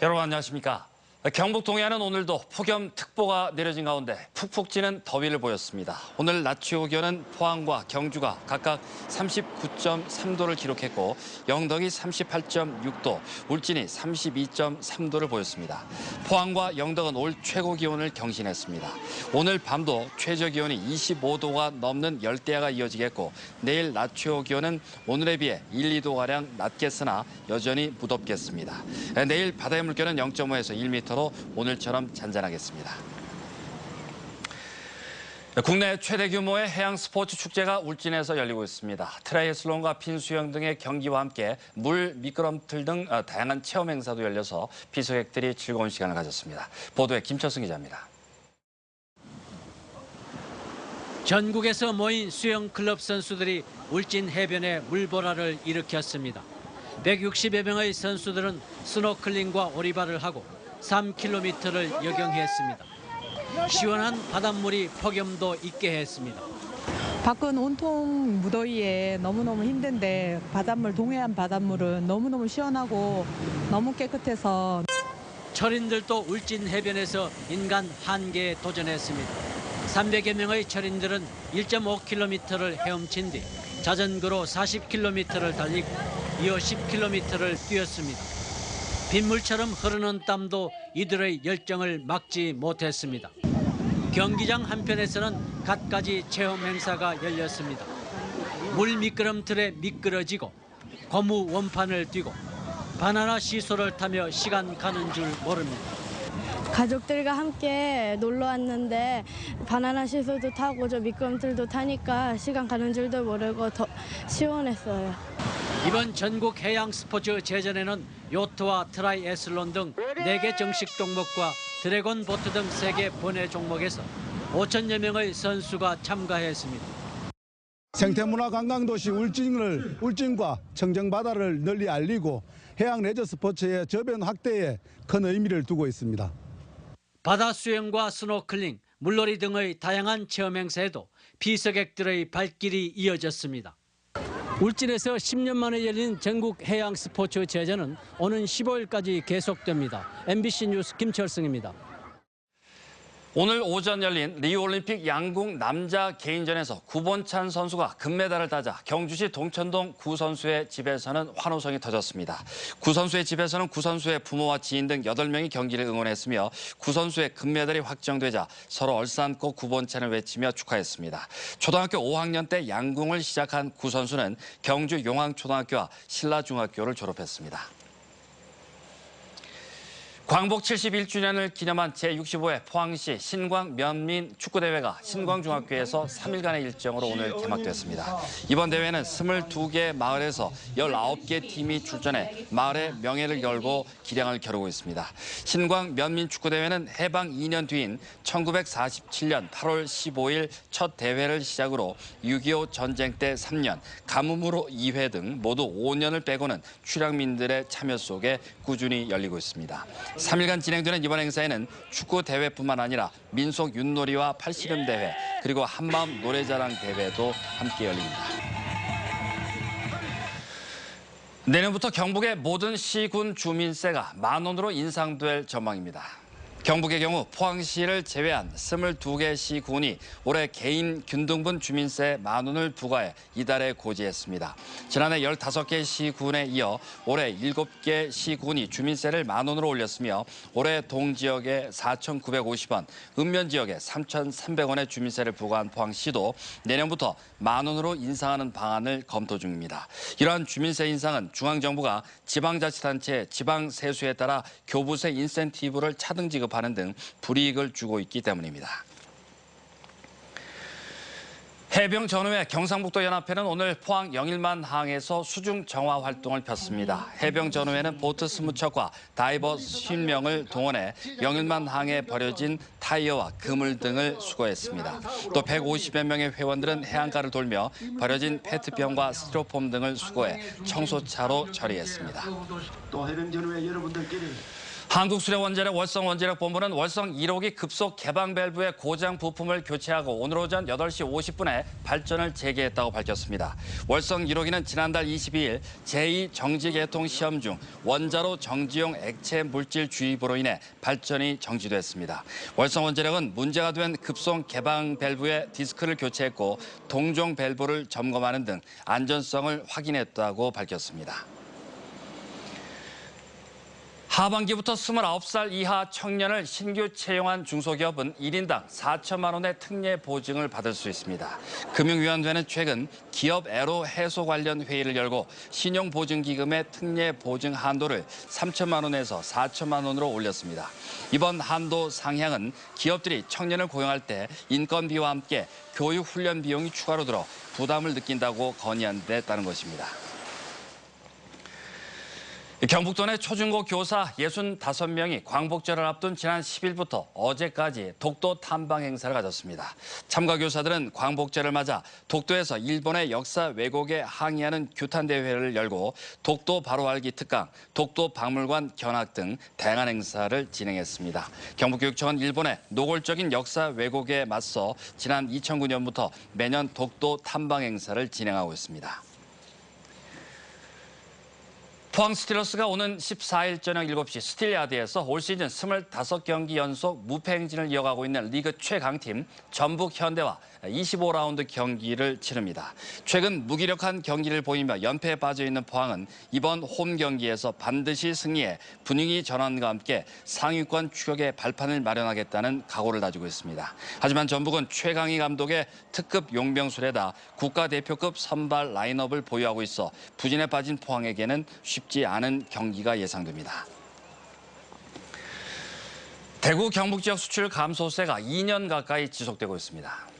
여러분 안녕하십니까? 경북 동해안은 오늘도 폭염특보가 내려진 가운데 푹푹 찌는 더위를 보였습니다. 오늘 낮 최고 기온은 포항과 경주가 각각 39.3도를 기록했고 영덕이 38.6도, 울진이 32.3도를 보였습니다. 포항과 영덕은 올 최고 기온을 경신했습니다. 오늘 밤도 최저 기온이 25도가 넘는 열대야가 이어지겠고 내일 낮 최고 기온은 오늘에 비해 1, 2도가량 낮겠으나 여전히 무덥겠습니다. 내일 바다의 물결은 0.5에서 1m 로 오늘처럼 잔잔하겠습니다. 국내 최대 규모의 해양 스포츠 축제가 울진에서 열리고 있습니다. 트라이애슬론과 빈수영 등의 경기와 함께 물 미끄럼틀 등 다양한 체험 행사도 열려서 비서객들이 즐거운 시간을 가졌습니다. 보도에 김철승 기자입니다. 전국에서 모인 수영 클럽 선수들이 울진 해변에 물보라를 일으켰습니다. 160여 명의 선수들은 스노클링과 오리발을 하고 3km를 역영했습니다. 시원한 바닷물이 폭염도 잊게 했습니다. 밖은 온통 무더위에 너무너무 힘든데 동해안 바닷물은 너무너무 시원하고 너무 깨끗해서 철인들도 울진 해변에서 인간 한계에 도전했습니다. 300여 명의 철인들은 1.5km를 헤엄친 뒤 자전거로 40km를 달리고 이어 10km를 뛰었습니다. 빗물처럼 흐르는 땀도 이들의 열정을 막지 못했습니다. 경기장 한편에서는 갖가지 체험 행사가 열렸습니다. 물 미끄럼틀에 미끄러지고 고무 원판을 뛰고 바나나 시소를 타며 시간 가는 줄 모릅니다. 가족들과 함께 놀러 왔는데 바나나 시소도 타고 저 미끄럼틀도 타니까 시간 가는 줄도 모르고 더 시원했어요. 이번 전국 해양 스포츠 제전에는 요트와 트라이애슬론 등 4개 정식 종목과 드래곤 보트 등 3개 번외 종목에서 5천여 명의 선수가 참가했습니다. 생태문화관광도시 울진과 청정바다를 널리 알리고 해양 레저 스포츠의 저변 확대에 큰 의미를 두고 있습니다. 바다 수영과 스노클링, 물놀이 등의 다양한 체험 행사에도 비서객들의 발길이 이어졌습니다. 울진에서 10년 만에 열린 전국 해양 스포츠 제전은 오는 15일까지 계속됩니다. MBC 뉴스 김철승입니다. 오늘 오전 열린 리우올림픽 양궁 남자 개인전에서 구본찬 선수가 금메달을 따자 경주시 동천동 구 선수의 집에서는 환호성이 터졌습니다. 구 선수의 집에서는 구 선수의 부모와 지인 등 8명이 경기를 응원했으며 구 선수의 금메달이 확정되자 서로 얼싸안고 구본찬을 외치며 축하했습니다. 초등학교 5학년 때 양궁을 시작한 구 선수는 경주 용항초등학교와 신라중학교를 졸업했습니다. 광복 71주년을 기념한 제65회 포항시 신광 면민 축구대회가 신광중학교에서 3일간의 일정으로 오늘 개막됐습니다. 이번 대회는 22개 마을에서 19개 팀이 출전해 마을의 명예를 걸고 기량을 겨루고 있습니다. 신광 면민 축구대회는 해방 2년 뒤인 1947년 8월 15일 첫 대회를 시작으로 6.25 전쟁 때 3년, 가뭄으로 2회 등 모두 5년을 빼고는 출향민들의 참여 속에 꾸준히 열리고 있습니다. 3일간 진행되는 이번 행사에는 축구 대회뿐만 아니라 민속 윷놀이와 팔씨름 대회 그리고 한마음 노래자랑 대회도 함께 열립니다. 내년부터 경북의 모든 시군 주민세가 10,000원으로 인상될 전망입니다. 경북의 경우 포항시를 제외한 22개 시군이 올해 개인 균등분 주민세 10,000원을 부과해 이달에 고지했습니다. 지난해 15개 시군에 이어 올해 7개 시군이 주민세를 10,000원으로 올렸으며 올해 동지역에 4,950원, 읍면 지역에 3,300원의 주민세를 부과한 포항시도 내년부터 10,000원으로 인상하는 방안을 검토 중입니다. 이러한 주민세 인상은 중앙정부가 지방자치단체 지방세수에 따라 교부세 인센티브를 차등 지급하는 등 불이익을 주고 있기 때문입니다. 해병전후회 경상북도 연합회는 오늘 포항 영일만 항에서 수중 정화 활동을 폈습니다. 해병전후회는 보트 20척과 다이버 50명을 동원해 영일만 항에 버려진 타이어와 그물 등을 수거했습니다. 또 150여 명의 회원들은 해안가를 돌며 버려진 페트병과 스티로폼 등을 수거해 청소차로 처리했습니다. 또 해병전후회 여러분들끼리 한국수력원자력 월성원자력본부는 월성 1호기 급속 개방 밸브의 고장 부품을 교체하고 오늘 오전 8시 50분에 발전을 재개했다고 밝혔습니다. 월성 1호기는 지난달 22일 제2정지개통 시험 중 원자로 정지용 액체 물질 주입으로 인해 발전이 정지됐습니다. 월성원자력은 문제가 된 급속 개방 밸브의 디스크를 교체했고 동종 밸브를 점검하는 등 안전성을 확인했다고 밝혔습니다. 하반기부터 29살 이하 청년을 신규 채용한 중소기업은 1인당 4천만 원의 특례 보증을 받을 수 있습니다. 금융위원회는 최근 기업 애로 해소 관련 회의를 열고 신용보증기금의 특례 보증 한도를 3천만 원에서 4천만 원으로 올렸습니다. 이번 한도 상향은 기업들이 청년을 고용할 때 인건비와 함께 교육 훈련 비용이 추가로 들어 부담을 느낀다고 건의한 데 따른 것입니다. 경북도 내 초중고 교사 65명이 광복절을 앞둔 지난 10일부터 어제까지 독도 탐방 행사를 가졌습니다. 참가 교사들은 광복절을 맞아 독도에서 일본의 역사 왜곡에 항의하는 규탄 대회를 열고 독도 바로 알기 특강, 독도 박물관 견학 등 다양한 행사를 진행했습니다. 경북교육청은 일본의 노골적인 역사 왜곡에 맞서 지난 2009년부터 매년 독도 탐방 행사를 진행하고 있습니다. 포항 스틸러스가 오는 14일 저녁 7시 스틸야드에서 올 시즌 25경기 연속 무패 행진을 이어가고 있는 리그 최강팀 전북 현대와 25라운드 경기를 치릅니다. 최근 무기력한 경기를 보이며 연패에 빠져있는 포항은 이번 홈 경기에서 반드시 승리해 분위기 전환과 함께 상위권 추격의 발판을 마련하겠다는 각오를 다지고 있습니다. 하지만 전북은 최강희 감독의 특급 용병술에다 국가대표급 선발 라인업을 보유하고 있어 부진에 빠진 포항에게는 쉽지 않은 경기가 예상됩니다. 대구 경북 지역 수출 감소세가 2년 가까이 지속되고 있습니다.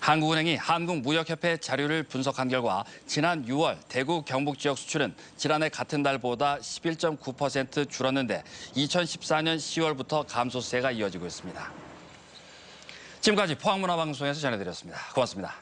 한국은행이 한국무역협회 자료를 분석한 결과 지난 6월 대구 경북 지역 수출은 지난해 같은 달보다 11.9% 줄었는데 2014년 10월부터 감소세가 이어지고 있습니다. 지금까지 포항문화방송에서 전해드렸습니다. 고맙습니다.